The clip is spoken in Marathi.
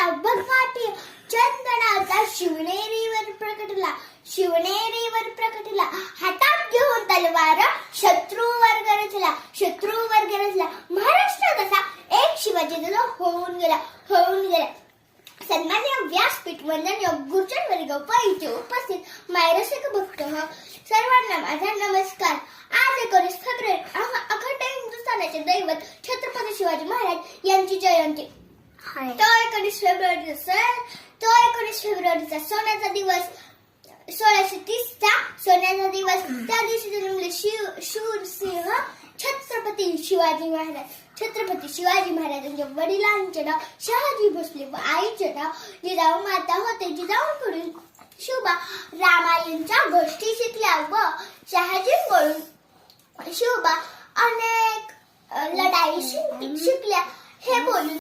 राजाचा भगवाटी चंदनाचा शिवनेरीवर प्रकटला हातात घेऊन तलवार शत्रूवर गरजला महाराष्ट्रात असा एक शिवाजी जणू होऊन गेला सन्मान्य व्यासपीठ वंदनीय गुरुजन वर्ग व इथे उपस्थित मायरसिक भक्त सर्वांना माझा नमस्कार. आज 19 फेब्रुवारी अखंड हिंदुस्थानाचे दैवत छत्रपती शिवाजी महाराज यांची जयंती. तो 19 फेब्रुवारीचा सोन्याचा दिवस, 1630चा सोन्याचा दिवस. त्या दिवशी जन्मले शूरसिंह छत्रपती शिवाजी महाराजांच्या वडिलांचे नाव शहाजी भोसले व आईचे नाव जिजाऊ माता होते. जिजाऊंकडून शुभा रामायणच्या गोष्टी शिकल्या व शहाजींकडून शुभा अनेक लढाई शिकल्या. हे बोलून